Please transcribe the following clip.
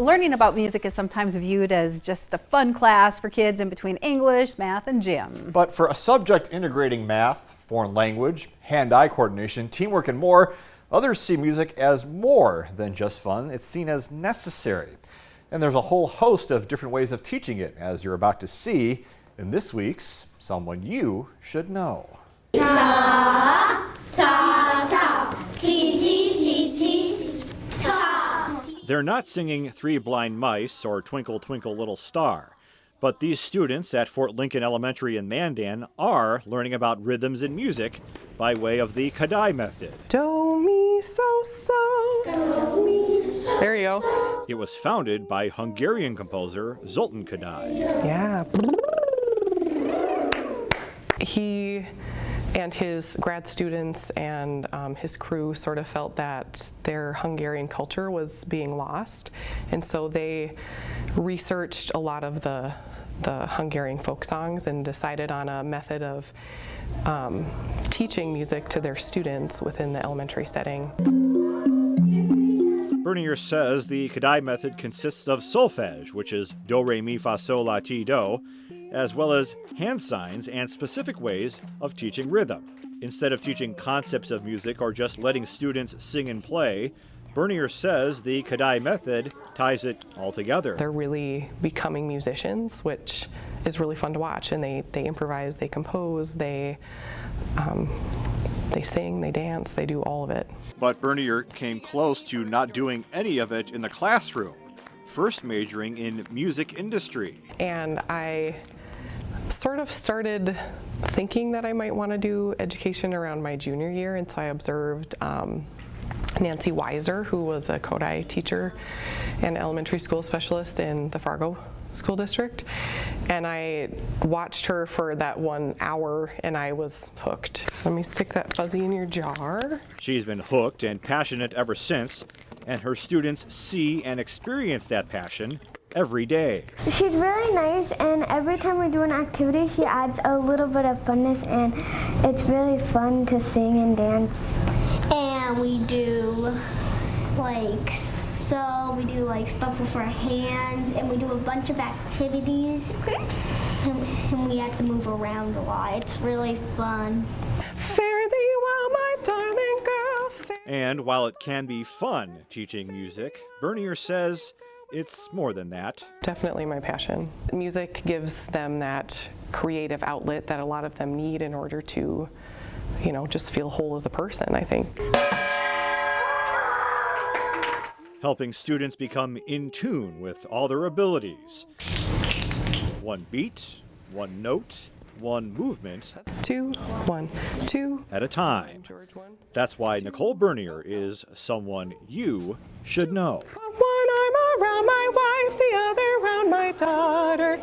learning about music is sometimes viewed as just a fun class for kids in between English, math, and gym. But for a subject integrating math, foreign language, hand-eye coordination, teamwork, and more, others see music as more than just fun. It's seen as necessary. And there's a whole host of different ways of teaching it, as you're about to see in this week's Someone You Should Know. Ta, ta, ta, ti, ti, ti, ti, ta. They're not singing Three Blind Mice or Twinkle, Twinkle, Little Star. But these students at Fort Lincoln Elementary in Mandan are learning about rhythms in music by way of the Kadai method. Do, mi, so, so. Do, mi, so. There you go. It was founded by Hungarian composer Zoltan Kadai. Yeah. He and his grad students and his crew sort of felt that their Hungarian culture was being lost, and so they researched a lot of the Hungarian folk songs and decided on a method of teaching music to their students within the elementary setting. Bernier says the Kadai method consists of solfege, which is do, re, mi, fa, sol, la, ti, do, as well as hand signs and specific ways of teaching rhythm. Instead of teaching concepts of music or just letting students sing and play, Bernier says the Kadai method ties it all together. They're really becoming musicians, which is really fun to watch, and they improvise, they compose, they sing, they dance, they do all of it. But Bernier came close to not doing any of it in the classroom, first majoring in music industry. And I sort of started thinking that I might want to do education around my junior year, and so I observed Nancy Weiser, who was a Kodai teacher and elementary school specialist in the Fargo School District, and I watched her for that 1 hour and I was hooked. Let me stick that fuzzy in your jar. She's been hooked and passionate ever since, and her students see and experience that passion every day. She's really nice, and every time we do an activity, she adds a little bit of funness, and it's really fun to sing and dance. And we do stuff with our hands, and we do a bunch of activities. And we have to move around a lot. It's really fun. Fare thee well, my darling girl. And while it can be fun teaching music, Bernier says it's more than that. Definitely my passion. Music gives them that creative outlet that a lot of them need in order to, just feel whole as a person, I think. Helping students become in tune with all their abilities. One beat, one note, one movement. 2, 1, 2. At a time. That's why Nicole Bernier is someone you should know. One arm around my wife, the other around my daughter.